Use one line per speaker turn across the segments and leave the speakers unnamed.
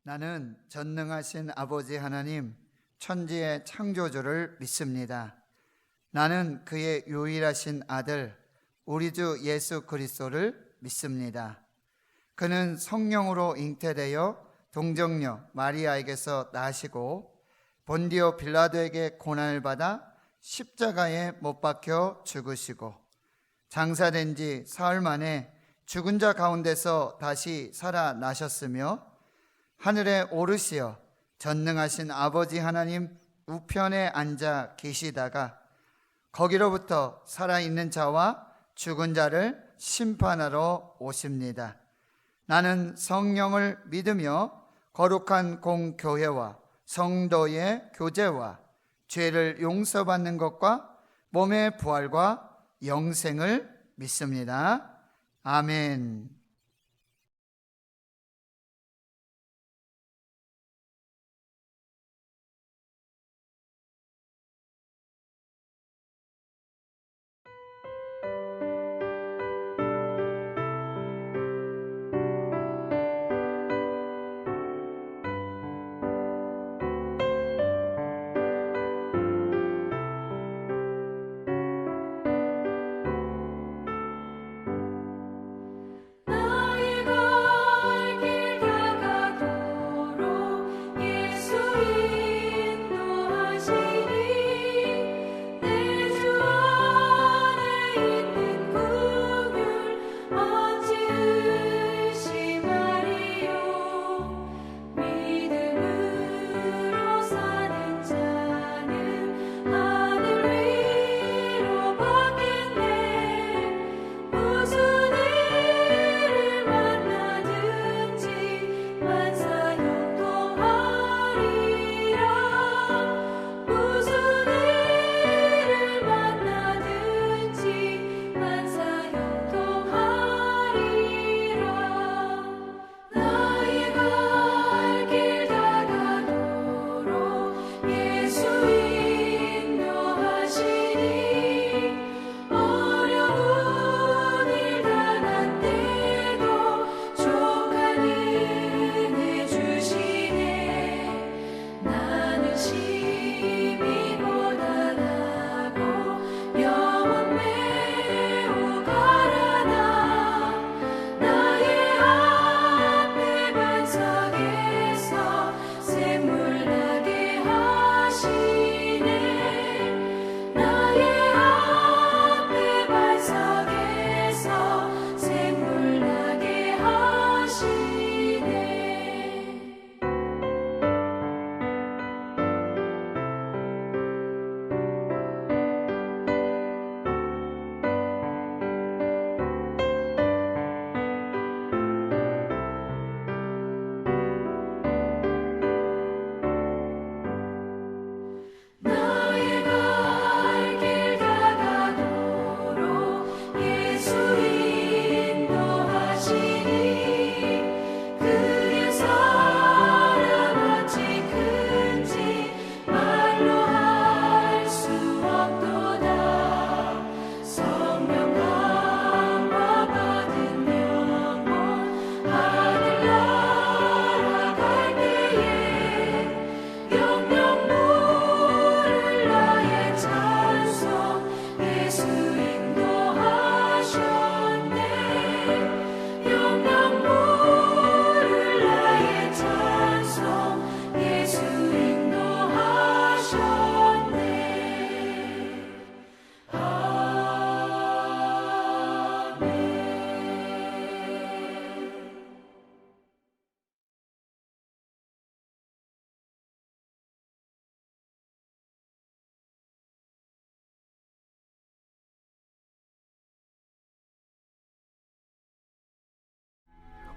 나는 전능하신 아버지 하나님, 천지의 창조주를 믿습니다. 나는 그의 유일하신 아들, 우리 주 예수 그리스도를 믿습니다. 그는 성령으로 잉태되어 동정녀 마리아에게서 나시고 본디오 빌라도에게 고난을 받아 십자가에 못 박혀 죽으시고 장사된 지 사흘 만에 죽은 자 가운데서 다시 살아나셨으며 하늘에 오르시어 전능하신 아버지 하나님 우편에 앉아 계시다가 거기로부터 살아있는 자와 죽은 자를 심판하러 오십니다. 나는 성령을 믿으며 거룩한 공교회와 성도의 교제와 죄를 용서받는 것과 몸의 부활과 영생을 믿습니다. 아멘.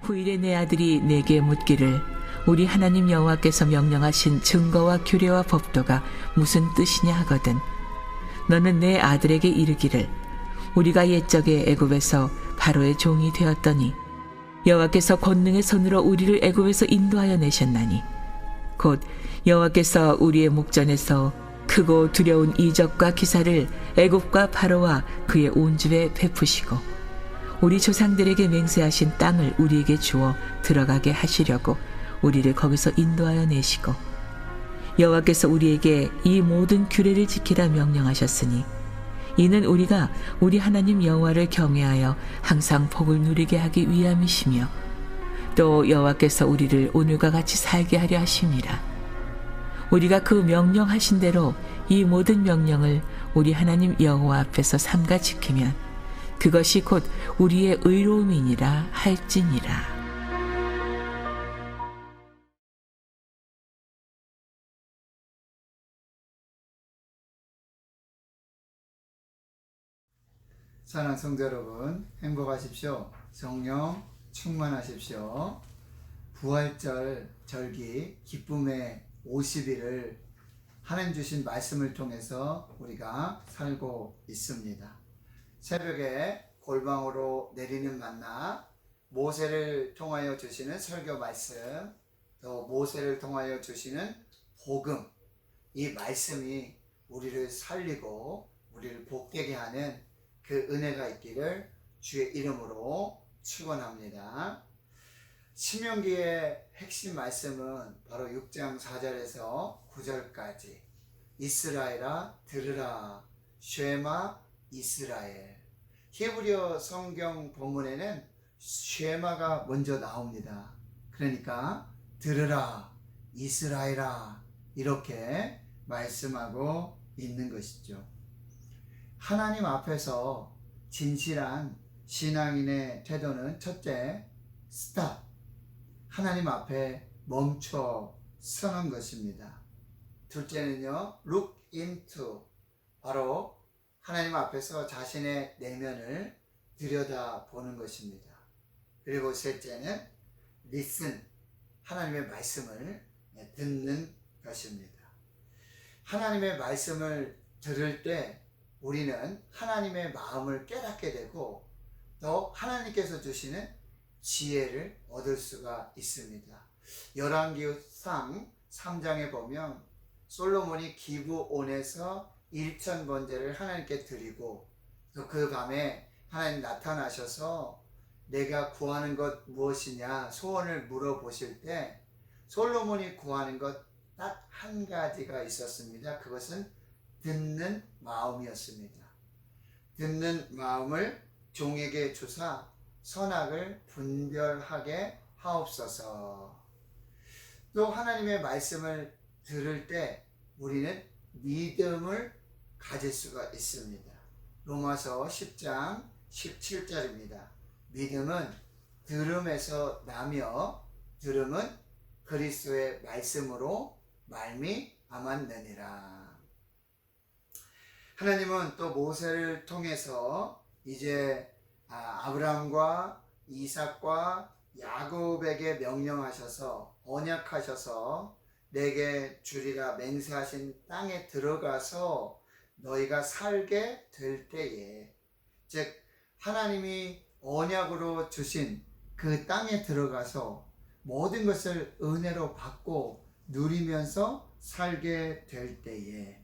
후일에 내 아들이 내게 묻기를 우리 하나님 여호와께서 명령하신 증거와 규례와 법도가 무슨 뜻이냐 하거든. 너는 내 아들에게 이르기를 우리가 옛적에 애굽에서 바로의 종이 되었더니 여호와께서 권능의 손으로 우리를 애굽에서 인도하여 내셨나니 곧 여호와께서 우리의 목전에서 크고 두려운 이적과 기사를 애굽과 바로와 그의 온 집에 베푸시고 우리 조상들에게 맹세하신 땅을 우리에게 주어 들어가게 하시려고 우리를 거기서 인도하여 내시고 여호와께서 우리에게 이 모든 규례를 지키라 명령하셨으니 이는 우리가 우리 하나님 여호와를 경외하여 항상 복을 누리게 하기 위함이시며 또 여호와께서 우리를 오늘과 같이 살게 하려 하심이라. 우리가 그 명령하신 대로 이 모든 명령을 우리 하나님 여호와 앞에서 삼가 지키면 그것이 곧 우리의 의로움이니라 할지니라.
사랑하는 성도 여러분, 행복하십시오. 성령 충만하십시오. 부활절 절기 기쁨의 50일을 하나님 주신 말씀을 통해서 우리가 살고 있습니다. 새벽에 골방으로 내리는 만나, 모세를 통하여 주시는 설교 말씀, 또 모세를 통하여 주시는 복음, 이 말씀이 우리를 살리고 우리를 복되게 하는 그 은혜가 있기를 주의 이름으로 축원합니다. 신명기의 핵심 말씀은 바로 6장 4절에서 9절까지 이스라엘아 들으라 쉐마 이스라엘. 히브리어 성경 본문에는 쉐마가 먼저 나옵니다. 그러니까 들으라 이스라엘아 이렇게 말씀하고 있는 것이죠. 하나님 앞에서 진실한 신앙인의 태도는 첫째, 스탑. 하나님 앞에 멈춰 서는 것입니다. 둘째는요, look into. 바로 하나님 앞에서 자신의 내면을 들여다보는 것입니다. 그리고 셋째는 listen. 하나님의 말씀을 듣는 것입니다. 하나님의 말씀을 들을 때 우리는 하나님의 마음을 깨닫게 되고 또 하나님께서 주시는 지혜를 얻을 수가 있습니다. 열왕기상 3장에 보면 솔로몬이 기브온에서 1000번제를 하나님께 드리고 또 그 밤에 하나님 나타나셔서 내가 구하는 것 무엇이냐 소원을 물어보실 때 솔로몬이 구하는 것 딱 한 가지가 있었습니다. 그것은 듣는 마음이었습니다. 듣는 마음을 종에게 주사 선악을 분별하게 하옵소서. 또 하나님의 말씀을 들을 때 우리는 믿음을 가질 수가 있습니다. 로마서 10장 17절입니다. 믿음은 들음에서 나며 들음은 그리스도의 말씀으로 말미암았느니라. 하나님은 또 모세를 통해서 이제 아브라함과 이삭과 야곱에게 명령하셔서 언약하셔서 내게 주리라 맹세하신 땅에 들어가서 너희가 살게 될 때에, 즉 하나님이 언약으로 주신 그 땅에 들어가서 모든 것을 은혜로 받고 누리면서 살게 될 때에,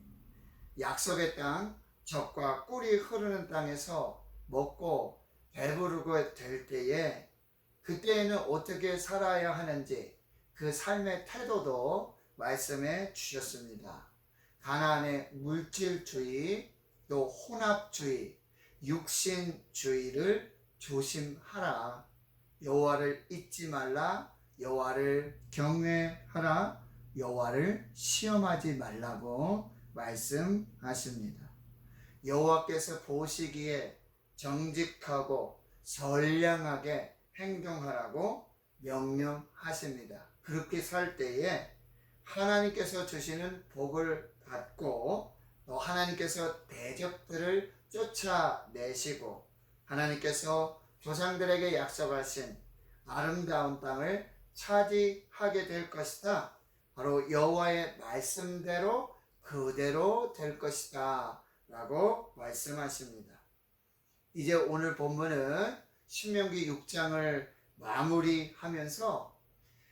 약속의 땅, 젖과 꿀이 흐르는 땅에서 먹고 배부르게 될 때에, 그때에는 어떻게 살아야 하는지 그 삶의 태도도 말씀해 주셨습니다. 가나안의 물질주의, 또 혼합주의, 육신주의를 조심하라. 여호와를 잊지 말라. 여호와를 경외하라. 여호와를 시험하지 말라고 말씀하십니다. 여호와께서 보시기에 정직하고 선량하게 행동하라고 명령하십니다. 그렇게 살 때에 하나님께서 주시는 복을 받고 또 하나님께서 대적들을 쫓아내시고 하나님께서 조상들에게 약속하신 아름다운 땅을 차지하게 될 것이다. 바로 여호와의 말씀대로 그대로 될 것이다 라고 말씀하십니다. 이제 오늘 본문은 신명기 6장을 마무리하면서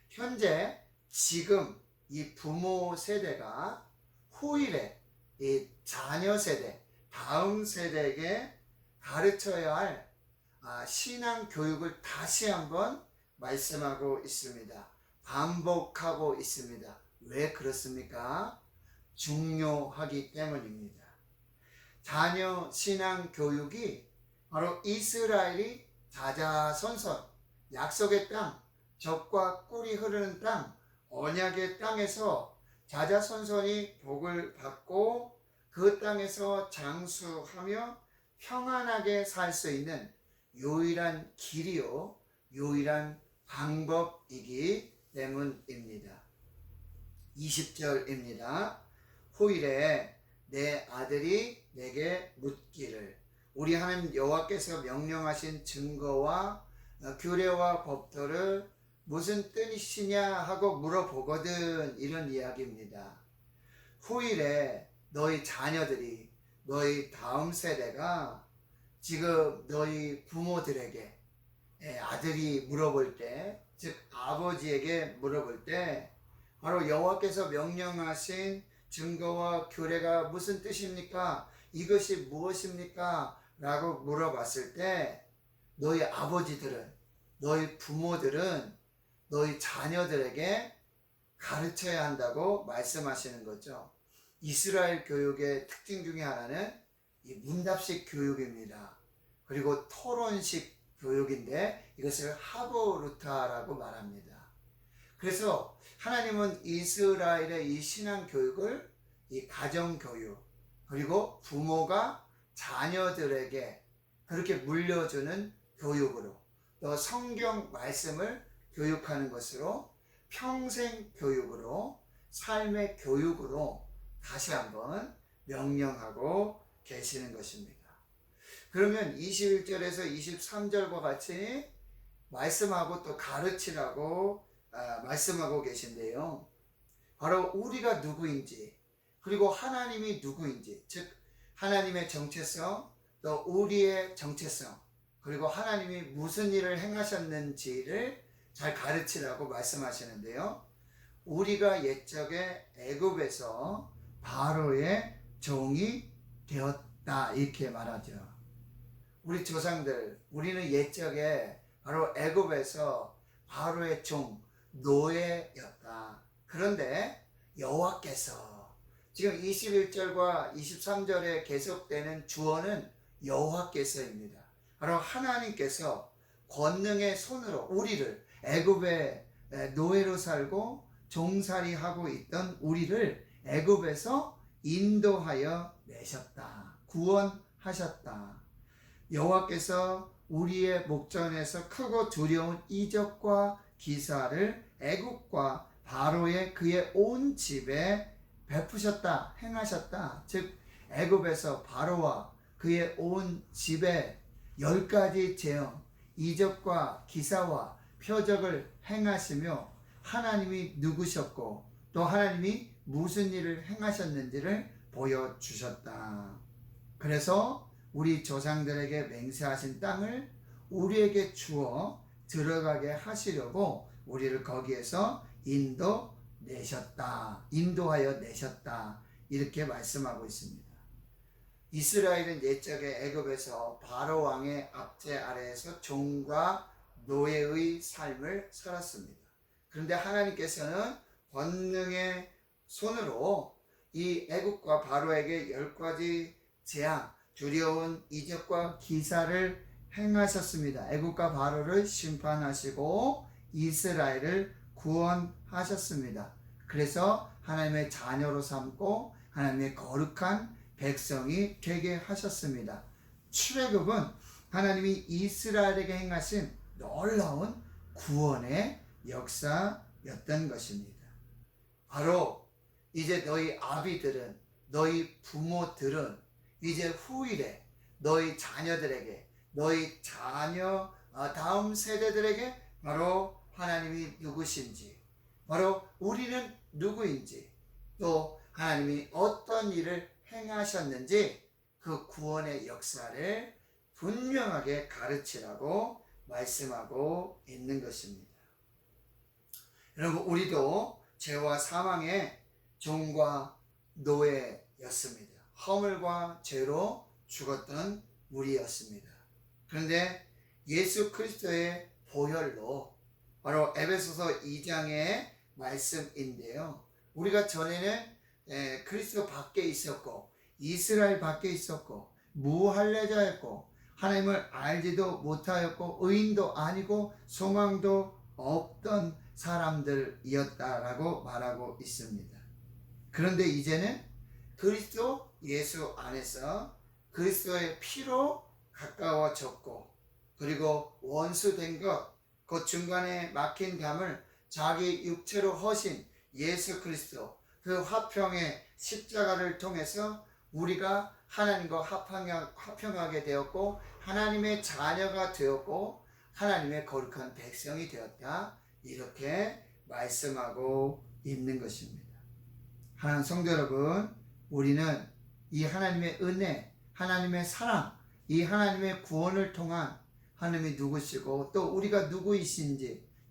현재 지금 이 부모 세대가 후일에 이 자녀 세대, 다음 세대에게 가르쳐야 할 신앙 교육을 다시 한번 말씀하고 있습니다. 반복하고 있습니다. 왜 그렇습니까? 중요하기 때문입니다. 자녀 신앙 교육이 바로 이스라엘이 자자손손 약속의 땅, 젖과 꿀이 흐르는 땅, 언약의 땅에서 자자손손이 복을 받고 그 땅에서 장수하며 평안하게 살 수 있는 유일한 길이요, 유일한 방법이기 때문입니다. 20절입니다. 후일에 내 아들이 내게 묻기를 우리 하나님 여호와께서 명령하신 증거와 규례와 법도를 무슨 뜻이냐 하고 물어보거든. 이런 이야기입니다. 후일에 너희 자녀들이, 너희 다음 세대가 지금 너희 부모들에게 아들이 물어볼 때, 즉 아버지에게 물어볼 때 바로 여호와께서 명령하신 증거와 규례가 무슨 뜻입니까? 이것이 무엇입니까? 라고 물어봤을 때 너희 아버지들은, 너희 부모들은 너희 자녀들에게 가르쳐야 한다고 말씀하시는 거죠. 이스라엘 교육의 특징 중에 하나는 이 문답식 교육입니다. 그리고 토론식 교육인데 이것을 하보루타라고 말합니다. 그래서 하나님은 이스라엘의 이 신앙 교육을 이 가정 교육, 그리고 부모가 자녀들에게 그렇게 물려주는 교육으로, 또 성경 말씀을 교육하는 것으로, 평생 교육으로, 삶의 교육으로 다시 한번 명령하고 계시는 것입니다. 그러면 21절에서 23절과 같이 말씀하고 또 가르치라고 말씀하고 계신데요. 바로 우리가 누구인지, 그리고 하나님이 누구인지, 즉 하나님의 정체성, 또 우리의 정체성, 그리고 하나님이 무슨 일을 행하셨는지를 잘 가르치라고 말씀하시는데요. 우리가 옛적에 애굽에서 바로의 종이 되었다, 이렇게 말하죠. 우리 조상들, 우리는 옛적에 바로 애굽에서 바로의 종, 노예였다. 그런데 여호와께서, 지금 21절과 23절에 계속되는 주어는 여호와께서입니다. 바로 하나님께서 권능의 손으로 우리를, 애굽의 노예로 살고 종살이하고 있던 우리를 애굽에서 인도하여 내셨다. 구원하셨다. 여호와께서 우리의 목전에서 크고 두려운 이적과 기사를 애국과 바로의 그의 온 집에 베푸셨다, 행하셨다. 즉 애굽에서 바로와 그의 온 집에 10가지 재앙, 이적과 기사와 표적을 행하시며 하나님이 누구셨고 또 하나님이 무슨 일을 행하셨는지를 보여주셨다. 그래서 우리 조상들에게 맹세하신 땅을 우리에게 주어 들어가게 하시려고 우리를 거기에서 인도하여 내셨다. 이렇게 말씀하고 있습니다. 이스라엘은 옛적에 애굽에서 바로 왕의 압제 아래에서 종과 노예의 삶을 살았습니다. 그런데 하나님께서는 권능의 손으로 이 애굽과 바로에게 10가지 재앙, 두려운 이적과 기사를 행하셨습니다. 애굽과 바로를 심판하시고 이스라엘을 구원하셨습니다. 그래서 하나님의 자녀로 삼고 하나님의 거룩한 백성이 되게 하셨습니다. 출애굽은 하나님이 이스라엘에게 행하신 놀라운 구원의 역사였던 것입니다. 바로 이제 너희 아비들은, 너희 부모들은 이제 후일에 너희 자녀들에게, 너희 자녀 다음 세대들에게 바로 하나님이 누구신지, 바로 우리는 누구인지, 또 하나님이 어떤 일을 행하셨는지 그 구원의 역사를 분명하게 가르치라고 말씀하고 있는 것입니다. 여러분, 우리도 죄와 사망의 종과 노예였습니다. 허물과 죄로 죽었던 우리였습니다. 그런데 예수 그리스도의 보혈로 바로 에베소서 2장의 말씀인데요. 우리가 전에는 그리스도 밖에 있었고 이스라엘 밖에 있었고 무할례자였고 하나님을 알지도 못하였고 의인도 아니고 소망도 없던 사람들이었다라고 말하고 있습니다. 그런데 이제는 그리스도 예수 안에서 그리스도의 피로 가까워졌고 그리고 원수된 것, 그 중간에 막힌 담을 자기 육체로 허신 예수 그리스도 그 화평의 십자가를 통해서 우리가 하나님과 화평하게 되었고 하나님의 자녀가 되었고 하나님의 거룩한 백성이 되었다. 이렇게 말씀하고 있는 것입니다. 하나님 성도 여러분, 우리는 이 하나님의 은혜, 하나님의 사랑, 이 하나님의 구원을 통한 하나님이 누구시고 또 우리가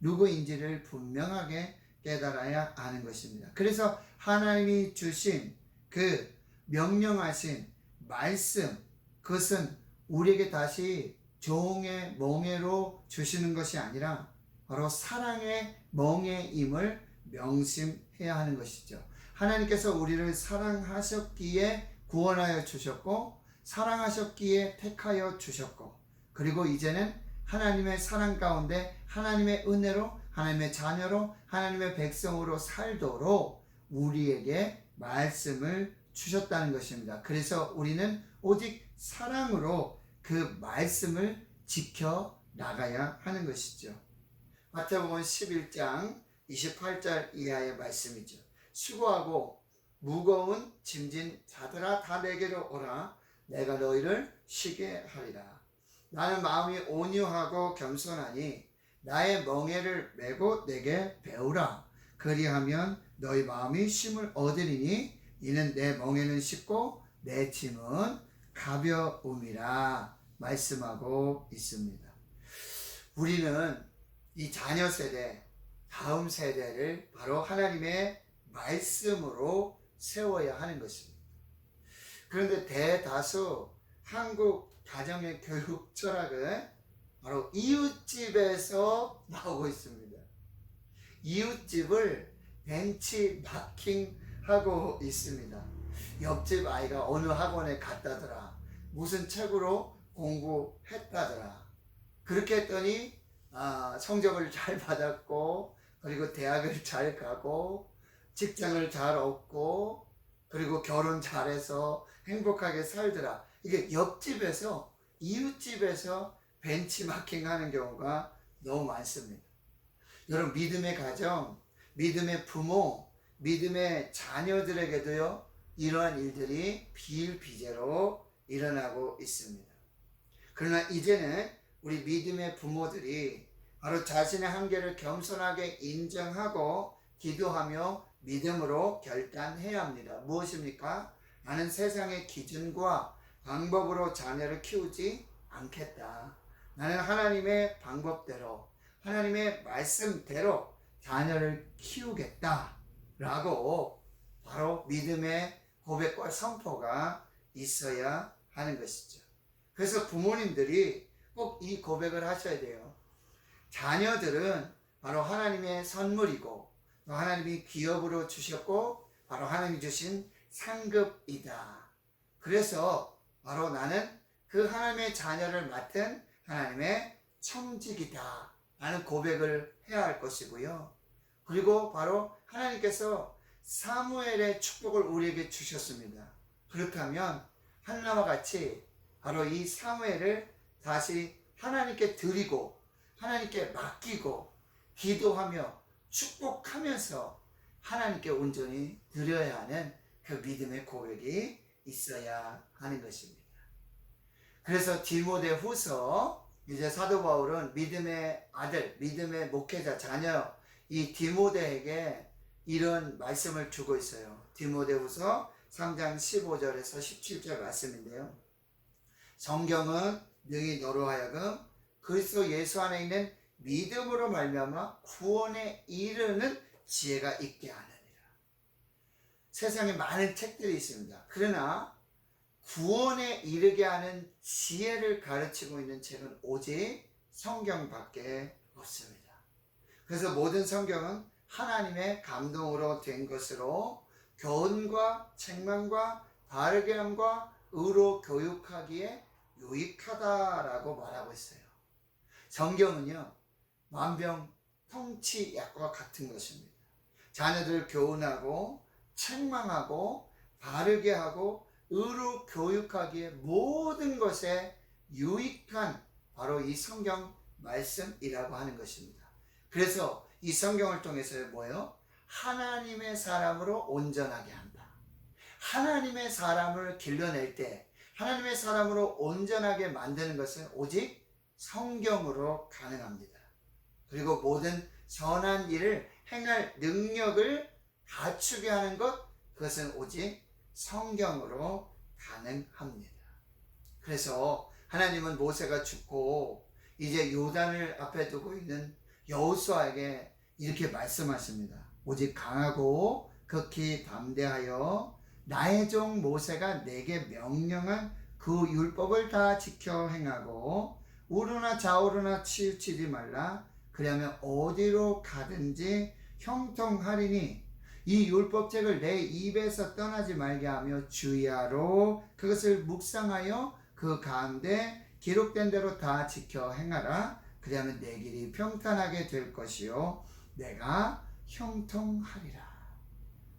누구인지를 분명하게 깨달아야 하는 것입니다. 그래서 하나님이 주신 그 명령하신 말씀, 그것은 우리에게 다시 종의 멍에로 주시는 것이 아니라 바로 사랑의 멍에임을 명심해야 하는 것이죠. 하나님께서 우리를 사랑하셨기에 구원하여 주셨고 사랑하셨기에 택하여 주셨고 그리고 이제는 하나님의 사랑 가운데 하나님의 은혜로 하나님의 자녀로 하나님의 백성으로 살도록 우리에게 말씀을 주셨다는 것입니다. 그래서 우리는 오직 사랑으로 그 말씀을 지켜 나가야 하는 것이죠. 마태복음 11장 28절 이하의 말씀이죠. 수고하고 무거운 짐진 자들아 다 내게로 오라. 내가 너희를 쉬게 하리라. 나는 마음이 온유하고 겸손하니 나의 멍에를 메고 내게 배우라. 그리하면 너희 마음이 쉼을 얻으리니 이는 내 멍에는 쉽고 내 짐은 가벼움이라 말씀하고 있습니다. 우리는 이 자녀 세대, 다음 세대를 바로 하나님의 말씀으로 세워야 하는 것입니다. 그런데 대다수 한국 가정의 교육 철학은 바로 이웃집에서 나오고 있습니다. 이웃집을 벤치마킹하고 있습니다. 옆집 아이가 어느 학원에 갔다더라. 무슨 책으로 공부했다더라. 그렇게 했더니 성적을 잘 받았고 그리고 대학을 잘 가고 직장을 잘 얻고 그리고 결혼 잘해서 행복하게 살더라. 이게 옆집에서 이웃집에서 벤치마킹 하는 경우가 너무 많습니다. 여러분 믿음의 가정, 믿음의 부모, 믿음의 자녀들에게도요 이러한 일들이 비일비재로 일어나고 있습니다. 그러나 이제는 우리 믿음의 부모들이 바로 자신의 한계를 겸손하게 인정하고 기도하며 믿음으로 결단해야 합니다. 무엇입니까? 나는 세상의 기준과 방법으로 자녀를 키우지 않겠다. 나는 하나님의 방법대로 하나님의 말씀대로 자녀를 키우겠다 라고 바로 믿음의 고백과 선포가 있어야 하는 것이죠. 그래서 부모님들이 꼭 이 고백을 하셔야 돼요. 자녀들은 바로 하나님의 선물이고 또 하나님이 기업으로 주셨고 바로 하나님이 주신 상급이다. 그래서 바로 나는 그 하나님의 자녀를 맡은 하나님의 청직이다 라는 고백을 해야 할 것이고요. 그리고 바로 하나님께서 사무엘의 축복을 우리에게 주셨습니다. 그렇다면 한나와 같이 바로 이 사무엘을 다시 하나님께 드리고 하나님께 맡기고 기도하며 축복하면서 하나님께 온전히 드려야 하는 그 믿음의 고백이 있어야 하는 것입니다. 그래서 디모데후서 이제 사도 바울은 믿음의 아들, 믿음의 목회자, 자녀 이 디모데에게 이런 말씀을 주고 있어요. 디모데후서 3장 15절에서 17절 말씀인데요. 성경은 능히 너로 하여금 그리스도 예수 안에 있는 믿음으로 말미암아 구원에 이르는 지혜가 있게 하느니라. 세상에 많은 책들이 있습니다. 그러나 구원에 이르게 하는 지혜를 가르치고 있는 책은 오직 성경밖에 없습니다. 그래서 모든 성경은 하나님의 감동으로 된 것으로 교훈과 책망과 바르게 함과 의로 교육하기에 유익하다라고 말하고 있어요. 성경은요, 만병통치약과 같은 것입니다. 자녀들을 교훈하고 책망하고 바르게 하고 의로 교육하기에 모든 것에 유익한 바로 이 성경 말씀이라고 하는 것입니다. 그래서 이 성경을 통해서 뭐예요? 하나님의 사람으로 온전하게 한다. 하나님의 사람을 길러낼 때 하나님의 사람으로 온전하게 만드는 것은 오직 성경으로 가능합니다. 그리고 모든 선한 일을 행할 능력을 갖추게 하는 것, 그것은 오직 성경으로 가능합니다. 그래서 하나님은 모세가 죽고 이제 요단을 앞에 두고 있는 여호수아에게 이렇게 말씀하십니다. 오직 강하고 극히 담대하여 나의 종 모세가 내게 명령한 그 율법을 다 지켜 행하고 우르나 좌우르나 치우치지 말라. 그러면 어디로 가든지 형통하리니 이 율법책을 내 입에서 떠나지 말게 하며 주야로 그것을 묵상하여 그 가운데 기록된 대로 다 지켜 행하라. 그러면 내 길이 평탄하게 될 것이요 내가 형통하리라.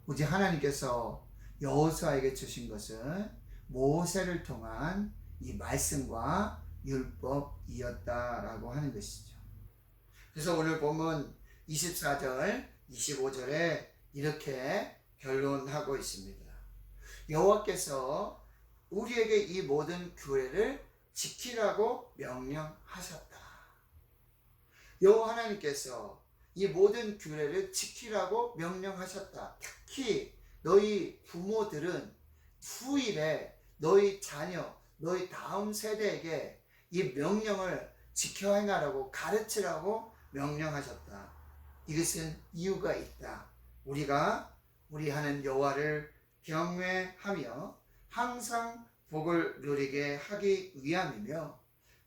오직 하나님께서 여호수아에게 주신 것은 모세를 통한 이 말씀과 율법이었다라고 하는 것이죠. 그래서 오늘 본문 24절, 25절에 이렇게 결론하고 있습니다. 여호와께서 우리에게 이 모든 규례를 지키라고 명령하셨다. 여호와 하나님께서 이 모든 규례를 지키라고 명령하셨다. 특히 너희 부모들은 후일에 너희 자녀, 너희 다음 세대에게 이 명령을 지켜 행하라고 가르치라고 명령하셨다. 이것은 이유가 있다. 우리가 우리 하는 여호와를 경외하며 항상 복을 누리게 하기 위함이며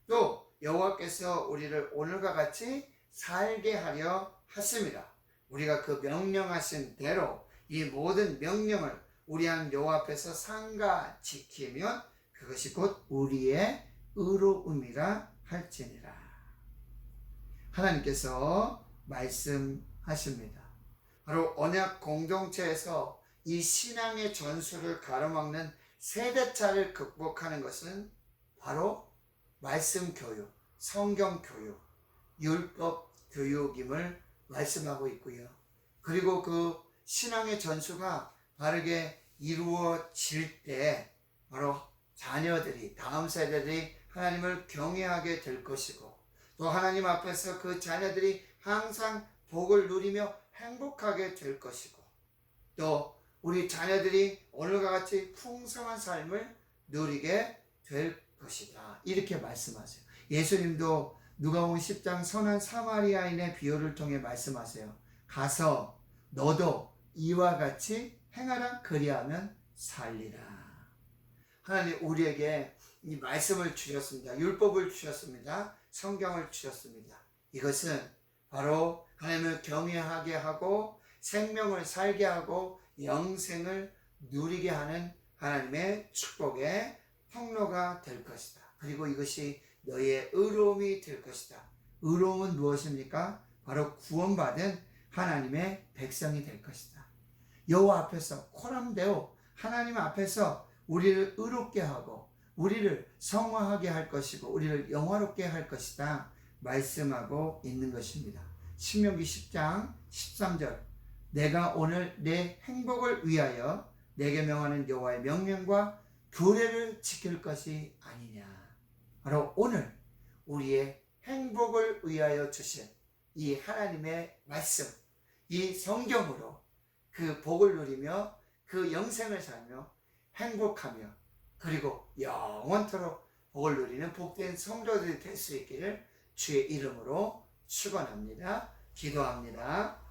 또 여호와께서 우리를 오늘과 같이 살게 하려 하심이라. 우리가 그 명령하신 대로 이 모든 명령을 우리 한 여호와 앞에서 상가 지키면 그것이 곧 우리의 의로움이라 할지니라. 하나님께서 말씀하십니다. 바로 언약 공동체에서 이 신앙의 전술을 가로막는 세대차를 극복하는 것은 바로 말씀 교육, 성경 교육, 율법 교육임을 말씀하고 있고요. 그리고 그 신앙의 전수가 바르게 이루어질 때 바로 자녀들이, 다음 세대들이 하나님을 경외하게 될 것이고 또 하나님 앞에서 그 자녀들이 항상 복을 누리며 행복하게 될 것이고 또 우리 자녀들이 오늘과 같이 풍성한 삶을 누리게 될 것이다. 이렇게 말씀하세요. 예수님도 누가복음 10장 선한 사마리아인의 비유를 통해 말씀하세요. 가서 너도 이와 같이 행하라. 그리하면 살리라. 하나님 우리에게 이 말씀을 주셨습니다. 율법을 주셨습니다. 성경을 주셨습니다. 이것은 바로 하나님을 경외하게 하고 생명을 살게 하고 영생을 누리게 하는 하나님의 축복의 통로가 될 것이다. 그리고 이것이 너희의 의로움이 될 것이다. 의로움은 무엇입니까? 바로 구원받은 하나님의 백성이 될 것이다. 여호와 앞에서 코람데오 하나님 앞에서 우리를 의롭게 하고 우리를 성화하게 할 것이고 우리를 영화롭게 할 것이다 말씀하고 있는 것입니다. 신명기 10장 13절 내가 오늘 내 행복을 위하여 내게 명하는 여호와의 명령과 규례를 지킬 것이 아니냐. 바로 오늘 우리의 행복을 위하여 주신 이 하나님의 말씀, 이 성경으로 그 복을 누리며 그 영생을 살며 행복하며 그리고 영원토록 복을 누리는 복된 성도들이 될 수 있기를 주의 이름으로 축원합니다. 기도합니다.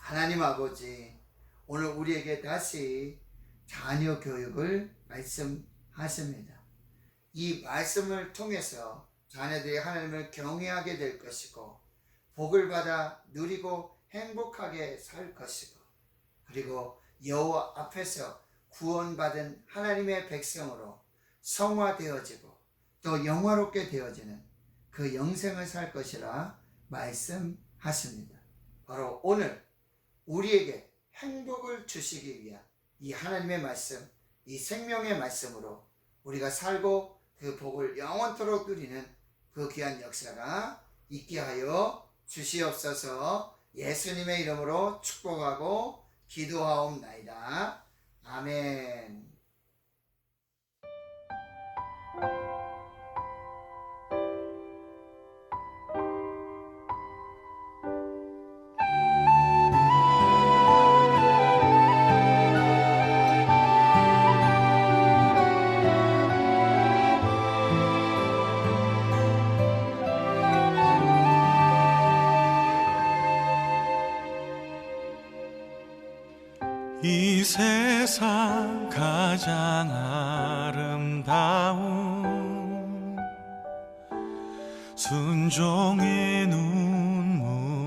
하나님 아버지, 오늘 우리에게 다시 자녀 교육을 말씀하십니다. 이 말씀을 통해서 자녀들이 하나님을 경외하게 될 것이고 복을 받아 누리고 행복하게 살 것이고, 그리고 여호와 앞에서 구원받은 하나님의 백성으로 성화되어지고 또 영화롭게 되어지는 그 영생을 살 것이라 말씀하십니다. 바로 오늘 우리에게 행복을 주시기 위한 이 하나님의 말씀, 이 생명의 말씀으로 우리가 살고 그 복을 영원토록 누리는 그 귀한 역사가 있게 하여 주시옵소서. 예수님의 이름으로 축복하고 기도하옵나이다. 아멘.
이 세상 가장 아름다운 순종의 눈물,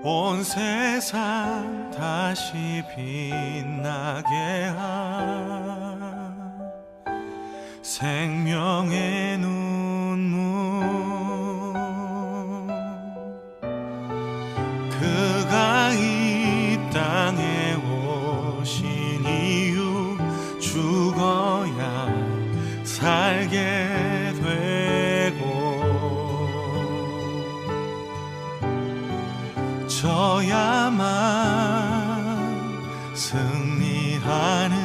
온 세상 다시 빛나게 한 생명의 눈물, 그가 이 땅에 오신 이유 죽어야 살게 되고 져야만 승리하는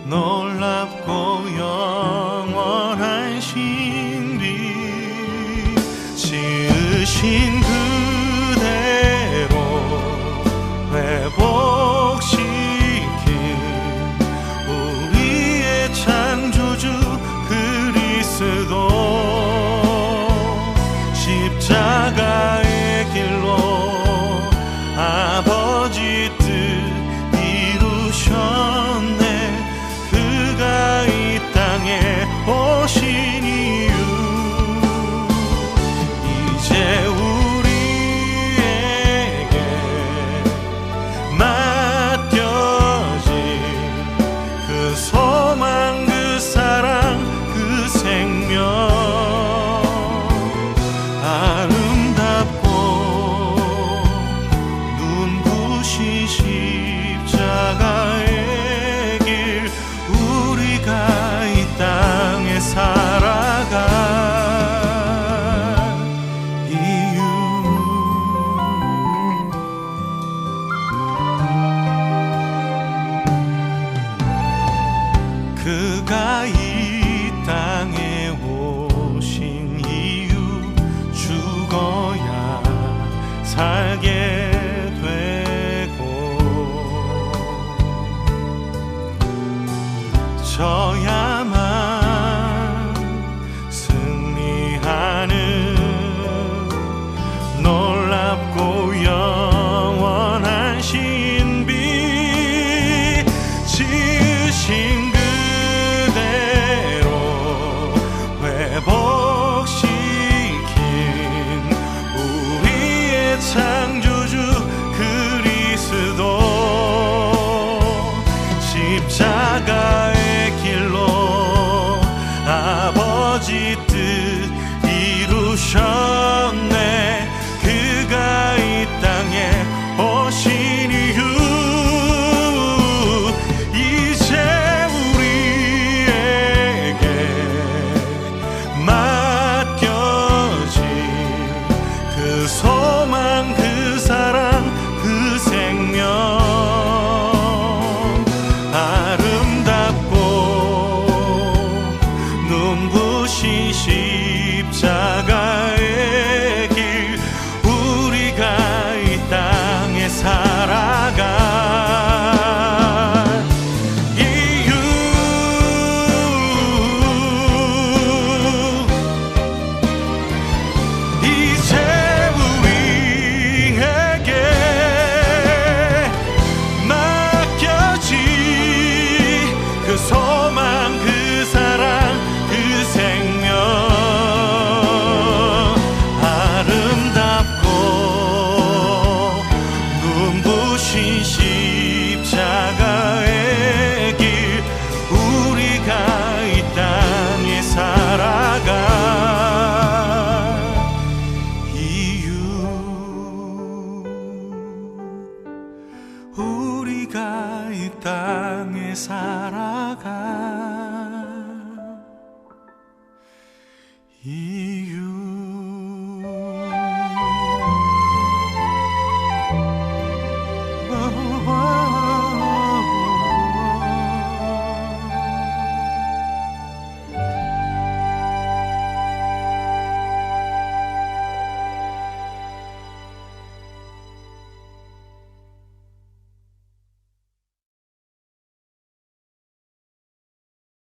놀랍고 영원한 신비, 지으신 그대로 회복시킨 우리의 창조주 그리스도, 십자가의 길로 아버지 뜻 이루셨네. 그가 이 땅에 오신 이유, 이제 우리에게 맡겨진 그 소망, 그 사랑, 그 생명, 아름답고 눈부신 십자가의 길, 우리가 이 땅에 살아갈 이유. 그가 이 땅에 오신 이유, 죽어야 살게 되고 져야만 승리하는 놀랍고 영원한 신비, 지으신 그대로 회복시킨 우리의 창조주 그리스도, 십자가의 길로 아버지 뜻 이루셨네.